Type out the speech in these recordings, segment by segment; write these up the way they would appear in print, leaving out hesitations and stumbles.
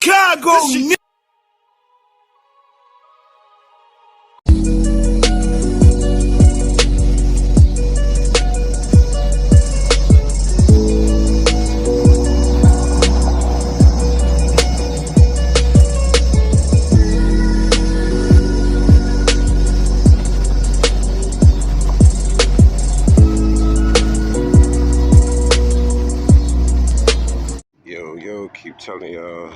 Chicago. Yo, keep telling y'all,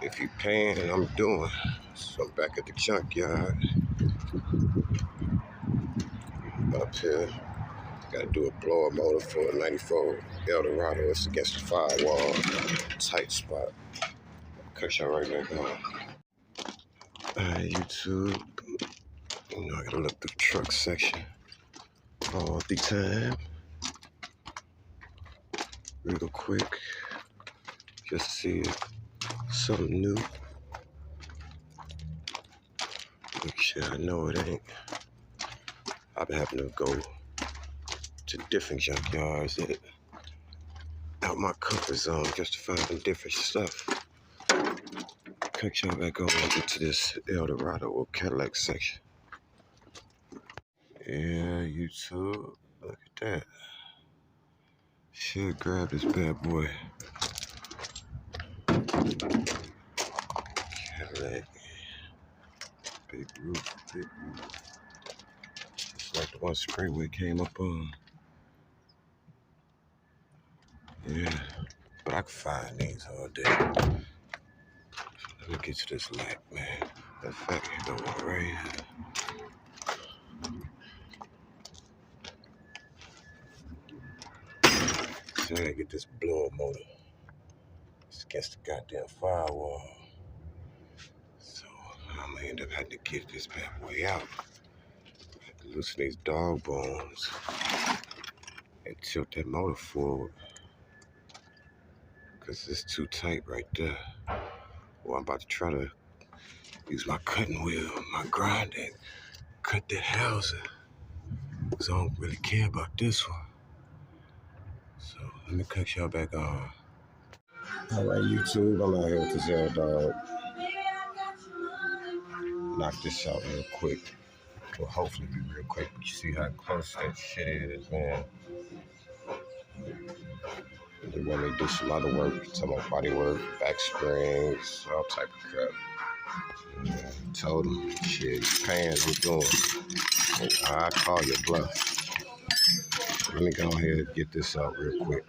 if you paying, I'm doing. So I'm back at the junkyard. Up here, gotta do a blower motor for a 94 Eldorado. It's against the firewall, tight spot. Cut y'all right back on. Alright, YouTube. You know, I gotta look through the truck section all the time. Real quick. Just to see if something new. Make sure I know it ain't. I've been having to go to different junkyards that out my comfort zone just to find some different stuff. Cut y'all back on into this Eldorado or Cadillac section. Yeah, YouTube, look at that. Should grab this bad boy. Cadillac. Big roof. Just like the one Sprayway came up on. Yeah, but I can find these all day. Let me get to this light, man. That fat here don't want right here. So I gotta get this blower motor. It's against the goddamn firewall. So I'm gonna end up having to get this bad boy out. Loosen these dog bones and tilt that motor forward. Cause it's too tight right there. Well, I'm about to try to use my cutting wheel, my grinding, cut that housing. Cause I don't really care about this one. So let me cut y'all back on. All right, YouTube, I'm out here with this Eldorado. Knock this out real quick. Well, hopefully be real quick. But you see how close that shit is, man. They want me to do some other work, some more body work, back springs, all type of crap. Yeah, told them, shit, you paying, I'm doing. I call your bluff. Let me go ahead and get this out real quick.